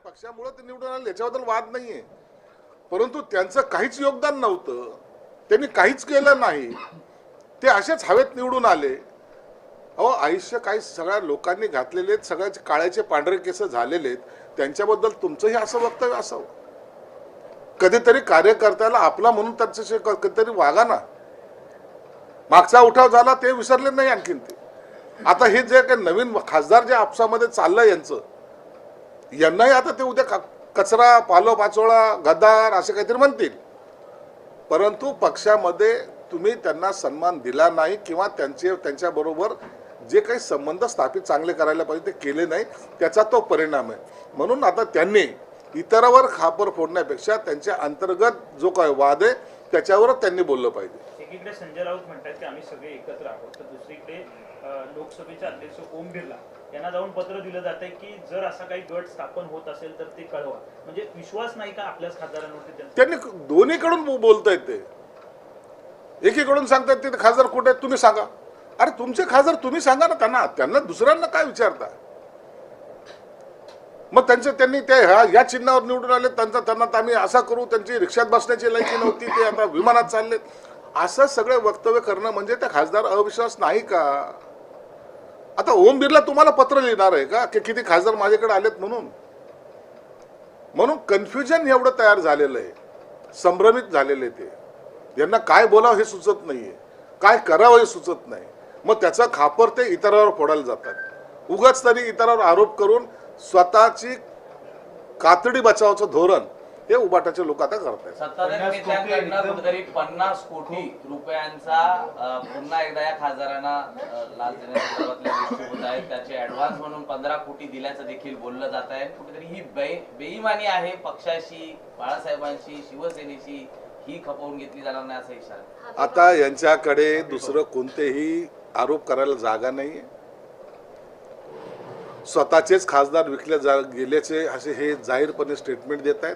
पक्षामुळे ते निवडून आले याच्याबद्दल वाद नाहीये, परंतु त्यांचं काहीच योगदान नव्हतं, त्यांनी काहीच केलं नाही, ते असेच हवेत निवडून आले. अहो आयुष्य काही सगळ्या लोकांनी घातलेले आहेत, सगळ्याचे काळ्याचे पांढरे केस झालेले आहेत, त्यांच्याबद्दल तुमचंही असं वक्तव्य असावं. कधीतरी कार्यकर्त्याला आपला म्हणून त्याच्याशी कधीतरी वागा ना. मागचा उठाव झाला ते विसरले नाही आणखीन ते. आता हे जे काही नवीन खासदार जे आपसामध्ये चाललंय यांनाही आता ते उद्या कचरा पाचोळा गद्दार असे काहीतरी म्हणतील, परंतु पक्षामध्ये तुम्ही त्यांना सन्मान दिला नाही किंवा त्यांच्याबरोबर जे काही संबंध स्थापित चांगले करायला पाहिजे ते केले नाही, त्याचा तो परिणाम आहे. म्हणून आता त्यांनी इतरावर खापर फोडण्यापेक्षा त्यांच्या अंतर्गत जो काय वाद आहे त्याच्यावरच त्यांनी बोललं पाहिजे. एकीकडे संजय राऊत म्हणतात की आम्ही सगळे एकत्र आहोत, तर दुसरीकडे लोकसभेचे अध्यक्ष ओम बिर्ला यांना जाऊन पत्र दिलं जातंय की जर असा काही गट स्थापन होत असेल तर ते कळवा. म्हणजे विश्वास नाही का आपल्याच खासदारांवरती? त्यांनी दोन्हीकडून बोलतायत, ते एकीकडून सांगतात ते खासदार कुठे आहेत तुम्ही सांगा. अरे तुमचे खासदार तुम्ही सांगा ना, त्यांना दुसऱ्यांना काय विचारता? मग त्यांनी ते या चिन्हावर निवडून आले, त्यांना आम्ही असा करू, त्यांची रिक्षात बसण्याची लायकी नव्हती, ते आता विमानात चाललेत, असं सगळे वक्तव्य करणं म्हणजे त्या खासदार अविश्वास नाही का? आता ओम बिर्ला तुम्हाला पत्र लिहिणार आहे का की किती खासदार माझ्याकडे आलेत म्हणून कन्फ्युजन एवढं तयार झालेलं आहे, संभ्रमित झालेले ते. यांना काय बोलावं हे सुचत नाहीये, काय करावं हे सुचत नाही. मग त्याचा खापर ते इतरांवर फोडायला जातात. उगाच तरी इतरांवर आरोप करून स्वतःची कातडी बचावाचं धोरण हे उबाटाचे लोक आता करतात. सत्ताधारी नेत्यांकडनं कुठेतरी 50 कोटी रुपयांचा पुन्हा एकदा या खासदारांना लाच देण्याच्या गोष्टी होत आहेत. त्याचे ऍडव्हान्स म्हणून 15 कोटी दिल्याचं देखील बोललं जात आहे. कुठेतरी ही बेईमानी आहे, पक्षाशी, बाळासाहेबांशी, शिवसेनेशी ही खपवून घेतली जाणार नाही असा इशारा. आता यांच्याकडे दुसरं कोणतेही आरोप करायला जागा नाहीये. स्वतःचेच खासदार विकले गेल्याचे असे हे जाहीरपणे स्टेटमेंट देत आहेत.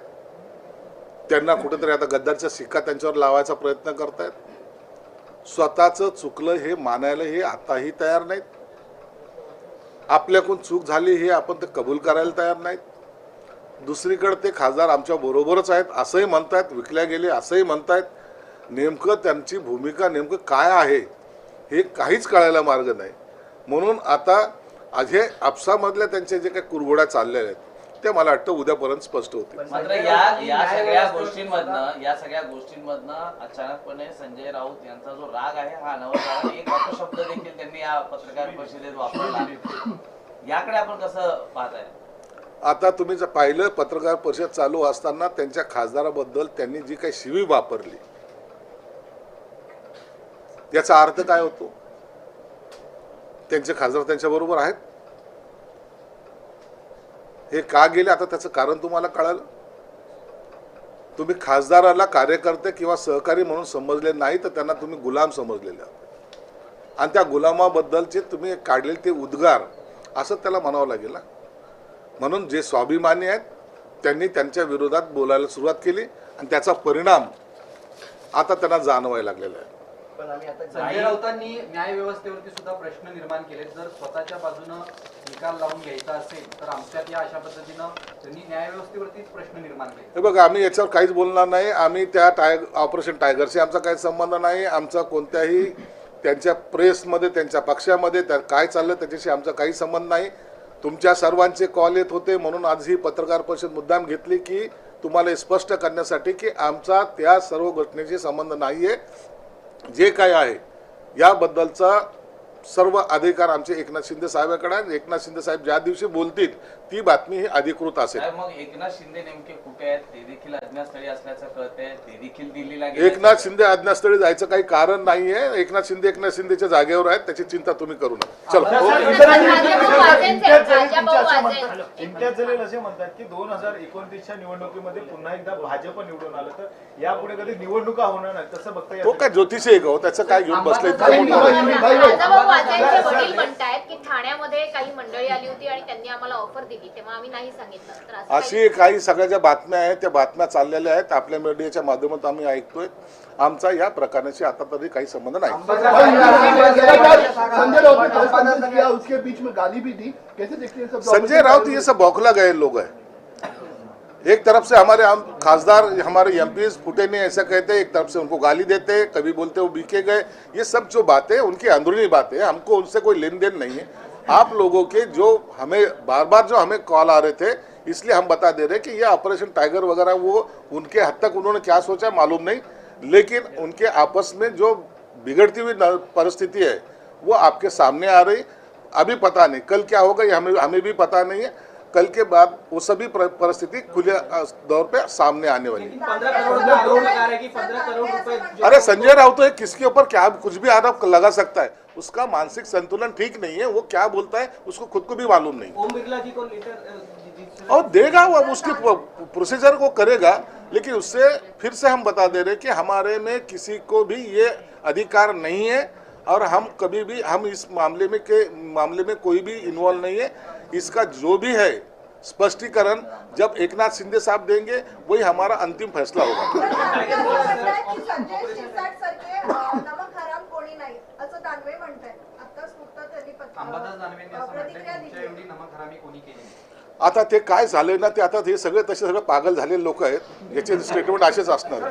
त्यांना कुठेतरी आता गद्दारचा शिक्का त्यांच्यावर लावायचा प्रयत्न करतायत. स्वतःचं चुकलं हे मानायला हे आताही तयार नाहीत. आपल्याकडून चूक झाली हे आपण ते कबूल करायला तयार नाहीत. दुसरीकडे ते खासदार आमच्या बरोबरच आहेत असंही म्हणतायत, विकल्या गेले असंही म्हणतायत. नेमकं त्यांची भूमिका नेमकं काय आहे हे काहीच कळायला मार्ग नाही. म्हणून आता हे आपसामधल्या त्यांच्या जे काही कुरघोड्या चाललेल्या आहेत ते मला वाटतं उद्यापर्यंत स्पष्ट होतील. मात्र या सगळ्या गोष्टींमधनं अचानकपणे संजय राऊत यांचा जो राग आहे हा अनावर एक अपशब्द देखील त्यांनी या पत्रकार परिषदेत वापरला. याकडे आपण कसं पाहताय? आता तुम्ही जर पाहिलं पत्रकार परिषद चालू असताना त्यांच्या खासदाराबद्दल त्यांनी जी काही शिवी वापरली याचा अर्थ काय होतो? त्यांचे खासदार त्यांच्या बरोबर आहेत, हे का गेले आता त्याचं कारण तुम्हाला कळालं. तुम्ही खासदाराला कार्यकर्ते किंवा सहकारी म्हणून समजले नाही तर त्यांना तुम्ही गुलाम समजलेले आहात आणि त्या गुलामाबद्दलचे तुम्ही काढलेले ते उद्गार असं त्याला म्हणावं लागेल ना. म्हणून जे स्वाभिमानी आहेत त्यांनी त्यांच्या विरोधात बोलायला सुरुवात केली आणि त्याचा परिणाम आता त्यांना जाणवायला लागलेला आहे. पण आम्ही आता संजय राऊतांनी न्याय व्यवस्थेवरती सुद्धा प्रश्न निर्माण केले. जर स्वतःच्या बाजूनं निकाल लावून घ्यायचा असेल तर आमच्यात या अशा पद्धतीनं त्यांनी न्याय व्यवस्थेवरतीच प्रश्न निर्माण केले. हे बघा, आम्ही याच्यावर काहीच बोलणार नाही. आम्ही त्या ऑपरेशन टायगरशी आमचा काही संबंध नाही. आमचा कोणत्याही त्यांच्या प्रेसमध्ये त्यांच्या पक्षामध्ये काय चाललं त्याच्याशी आमचा काही संबंध नाही. तुमच्या सर्वांचे कॉल येत होते म्हणून आज ही पत्रकार परिषद मुद्दाम घेतली की तुम्हाला स्पष्ट करण्यासाठी की आमचा त्या सर्व घटनेशी संबंध नाहीये. जे काय आहे याबद्दलचा सर्व अधिकार आमचे एकनाथ शिंदे साहेबांकडे आहे. एकनाथ शिंदे साहेब ज्या दिवशी बोलतील ती बातमी ही अधिकृत असेल. मग एकनाथ शिंदे नेमके कुठे आहेत ते देखील अज्ञातस्थळी असल्याचं कळतंय. ते देखील दिल्लीला एकनाथ शिंदे अज्ञातस्थळी जायचं काही कारण नाहीये. एकनाथ शिंदेच्या जागेवर आहेत, त्याची चिंता तुम्ही करू नका. चलो. इम्तियाज जलील असे म्हणतात की 2029च्या निवडणुकीमध्ये पुन्हा एकदा भाजप निवडून आलं तर यापुढे कधी निवडणुका होणार नाही तसं बघता. तो काय ज्योतिषी आहे का? त्याचं काय घेऊन बसले? वडील म्हणतायत की ठाण्यामध्ये काही मंडळी आली होती आणि त्यांनी आम्हाला ऑफर दिली तेव्हा आम्ही नाही सांगितलं. अशी काही सगळ्या ज्या बातम्या आहेत त्या बातम्या चाललेल्या आहेत, आपल्या मीडियाच्या माध्यमातून आम्ही ऐकतोय. आमचा या प्रकाराशी आता तरी काही संबंध नाही. संजय राउत ये सब बौखला गए लोग हैं. एक तरफ से हमारे खासदार हमारे एमपी फुटे ने ऐसा कहते हैं, एक तरफ से उनको गाली देते हैं, कभी बोलते वो बीके गए। ये सब जो बातें उनकी अंदरूनी बातें हैं, हमको उनसे कोई लेन देन नहीं है। आप लोगों के जो हमें बार बार जो हमें कॉल आ रहे थे, इसलिए हम बता दे रहे हैं कि ये ऑपरेशन टाइगर वगैरह वो उनके हद तक उन्होंने क्या सोचा मालूम नहीं, लेकिन उनके आपस में जो बिगड़ती हुई परिस्थिति है वो आपके सामने आ रही। अभी पता नहीं कल क्या होगा, ये हमें भी पता नहीं है। कल के बाद वो सभी परिस्थिति खुले दौर पे सामने आने वाली है। 15 करोड़ का आरोप लगा रहे हैं कि 15 करोड़ रुपए अरे संजय राउत तो किसके ऊपर क्या कुछ भी आरोप लगा सकता है, उसका मानसिक संतुलन ठीक नहीं है। वो क्या बोलता है उसको खुद को भी मालूम नहीं। ओम बिरला जी को लेटर और देगा वो उसके प्रोसीजर को करेगा, लेकिन उससे फिर से हम बता दे रहे कि हमारे में किसी को भी ये अधिकार नहीं है और हम कभी भी हम इस मामले में कोई भी इन्वॉल्व नहीं है। इसका जो भी है स्पष्टीकरण जब एकनाथ शिंदे साहब देंगे वही हमारा अंतिम फैसला होगा। संजय शिरसाट सारखे नमक हराम कोणी नाही असं दानवे म्हणताय. आताच नुकताच त्यांनी अंबादास दानवेंनी असं म्हटलंय की प्रतिक्रिया तुमच्या दिली. एवढी नमक हरामी कोणी केली नाही. आता ते काय झाले ना, ते आता हे सगळे तसे सगळे पागल झालेले लोक आहेत, याचे स्टेटमेंट असेच असणार.